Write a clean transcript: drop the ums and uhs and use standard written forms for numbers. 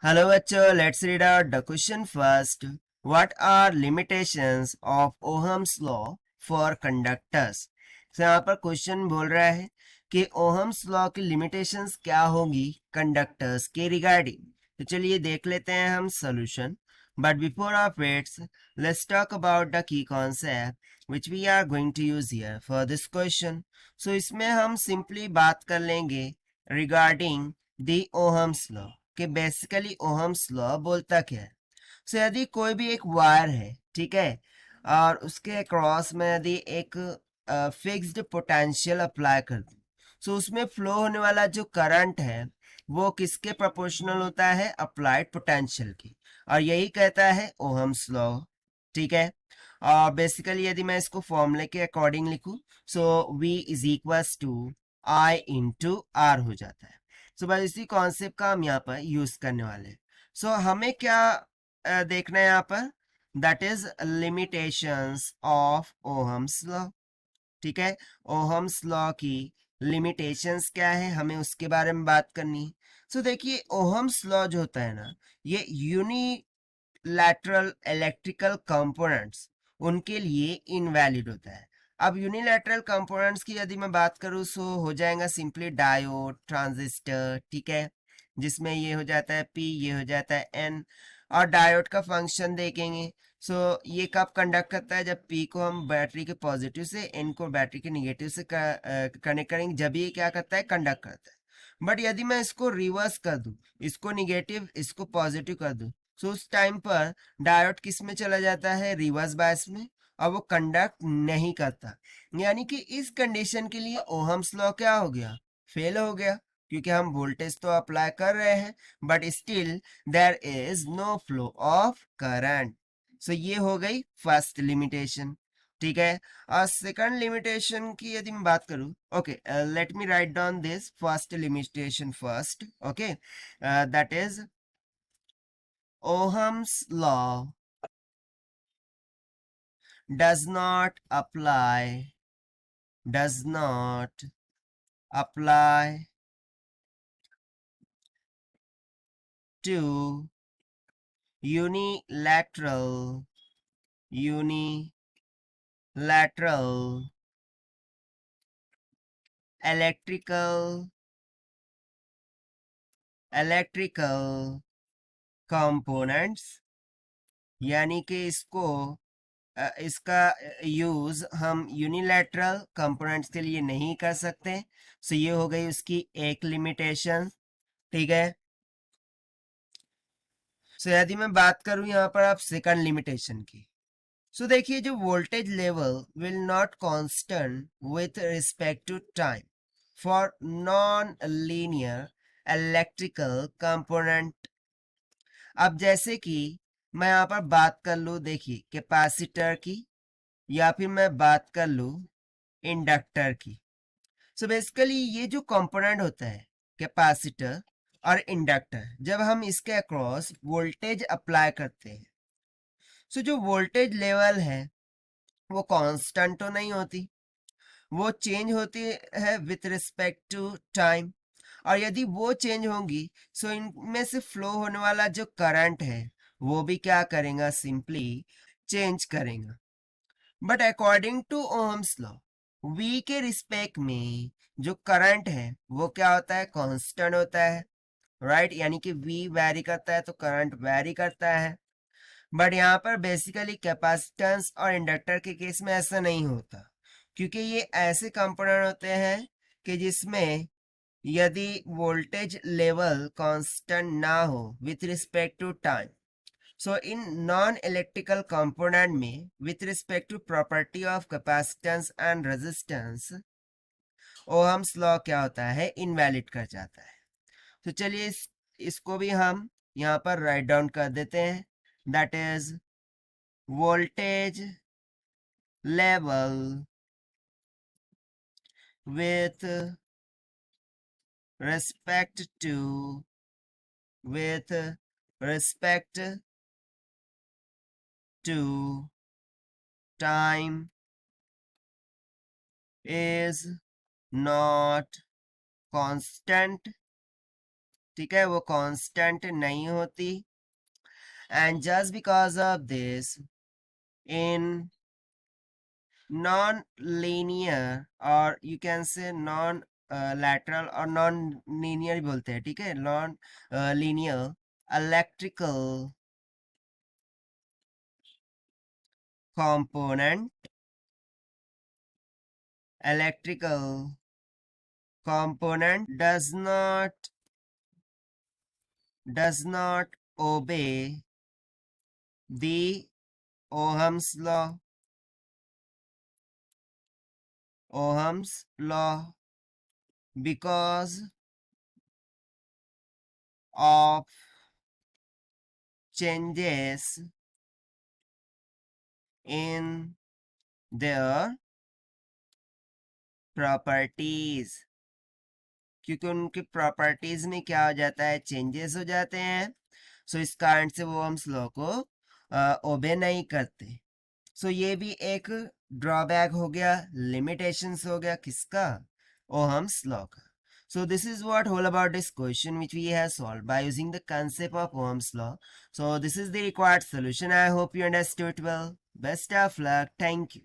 Hello बच्चों, let's read out the question first. What are limitations of Ohm's law for conductors? तो यहाँ पर question बोल रहा है कि ओहम्स लॉ की लिमिटेशंस क्या होगी कंडक्टर्स के रिगार्डिंग। तो चलिए देख लेते हैं हम solution. But before of its let's talk about the key concept which we are going to use here for this question. So इसमें हम सिंपली बात कर लेंगे रिगार्डिंग द ओहम्स लॉ कि बेसिकली ओहम्स लॉ बोलता क्या है। सो यदि कोई भी एक वायर है, ठीक है, और उसके क्रॉस में यदि एक फिक्स्ड पोटेंशियल अप्लाई कर दूं, सो उसमें फ्लो होने वाला जो करंट है वो किसके प्रोपोर्शनल होता है? अप्लाइड पोटेंशियल की। और यही कहता है ओहम्स लॉ, ठीक है। और बेसिकली यदि मैं इसको फॉर्मूले के अकॉर्डिंग लिखूं, so V is equals to I into R हो जाता है। सो बस इसी कॉन्सेप्ट का हम यहाँ पर यूज करने वाले हैं। सो हमें क्या देखना है यहाँ पर? That is limitations of Ohm's law, ठीक है। ओहम्स लॉ की लिमिटेशंस क्या है, हमें उसके बारे में बात करनी है। सो देखिए, ओहम्स लॉ जो होता है ना, ये यूनिलैटरल इलेक्ट्रिकल कंपोनेंट्स उनके लिए इनवैलिड होता है। अब यूनिलैटरल कंपोनेंट्स की यदि मैं बात करूं, सो हो जाएगा सिंपली डायोड, ट्रांजिस्टर, ठीक है, जिसमें ये हो जाता है P, ये हो जाता है N। और डायोड का फंक्शन देखेंगे, सो ये कब कंडक्ट करता है? जब P को हम बैटरी के पॉजिटिव से, N को बैटरी के निगेटिव से कनेक्ट करेंगे, जब ये क्या करता है? कंडक्ट करता है। बट यदि मैं इसको रिवर्स कर दूं, इसको निगेटिव इसको पॉजिटिव कर दूं, सो उस टाइम पर डायोड किस में चला जाता है? रिवर्स बायस में, और वो कंडक्ट नहीं करता। यानी कि इस कंडीशन के लिए ओहम्स लॉ क्या हो गया? फेल हो गया, क्योंकि हम वोल्टेज तो अप्लाई कर रहे हैं but still there is no flow of current. So ये हो गई फर्स्ट लिमिटेशन, ठीक है। और सेकंड लिमिटेशन की यदि मैं बात करूं, okay, let me write down this first limitation first, okay. That is Ohm's law does not apply to unilateral electrical components। यानी कि इसका यूज हम यूनिलैटरल कंपोनेंट्स के लिए नहीं कर सकते। सो ये हो गई उसकी एक लिमिटेशन, ठीक है। सो यदि मैं बात करूं यहाँ पर आप सेकंड लिमिटेशन की, सो देखिए, जो voltage level will not constant with respect to time for non linear electrical component. अब जैसे कि मैं यहाँ पर बात कर लूँ, देखिए, कैपेसिटर की, या फिर मैं बात कर लूँ इंडक्टर की। सो बेसिकली ये जो कंपोनेंट होता है कैपेसिटर और इंडक्टर, जब हम इसके अक्रॉस वोल्टेज अप्लाई करते हैं, सो जो वोल्टेज लेवल है वो कांस्टेंट तो नहीं होती, वो चेंज होती है विथ रिस्पेक्ट टू टाइम। और यदि वो चेंज होंगी, सो इनमें से फ्लो होने वाला जो करंट है वो भी क्या करेगा? सिंपली चेंज करेगा। But according to Ohm's law, V के रिस्पेक्ट में जो करंट है वो क्या होता है? कांस्टेंट होता है, राइट। यानी कि वी वैरी करता है तो करंट वैरी करता है। बट यहाँ पर बेसिकली कैपेसिटेंस और इंडक्टर के केस में ऐसा नहीं होता, क्योंकि ये ऐसे कंपोनेंट होते हैं कि जिसमें यदि वोल्टेज लेवल कांस्टेंट ना हो with respect to time, so in non electrical component में with respect to property of capacitance and resistance, Ohm's law क्या होता है? इनवैलिड कर जाता है। तो चलिए इसको भी हम यहाँ पर राइट डाउन कर देते हैं। That is voltage level with respect to with respect to time is not constant ठीक है, वो कांस्टेंट नहीं होती। And just because of this, in non linear, और you can say non lateral और नॉन लीनियर बोलते हैं, ठीक है, non linear electrical component electrical component does not obey the Ohm's law because of changes in their properties, क्योंकि उनकी properties में क्या हो जाता है, चेंजेस हो जाते हैं। सो इस कारण से वो ओहम्स लॉ को ओबे नहीं करते। सो ये भी एक ड्रॉबैक हो गया, लिमिटेशंस हो गया, किसका, ओहम्स लॉ का। So this is what whole about this question which we have solved by using the concept of Ohm's law. So this is the required solution. I hope you understood well. Best of luck. Thank you.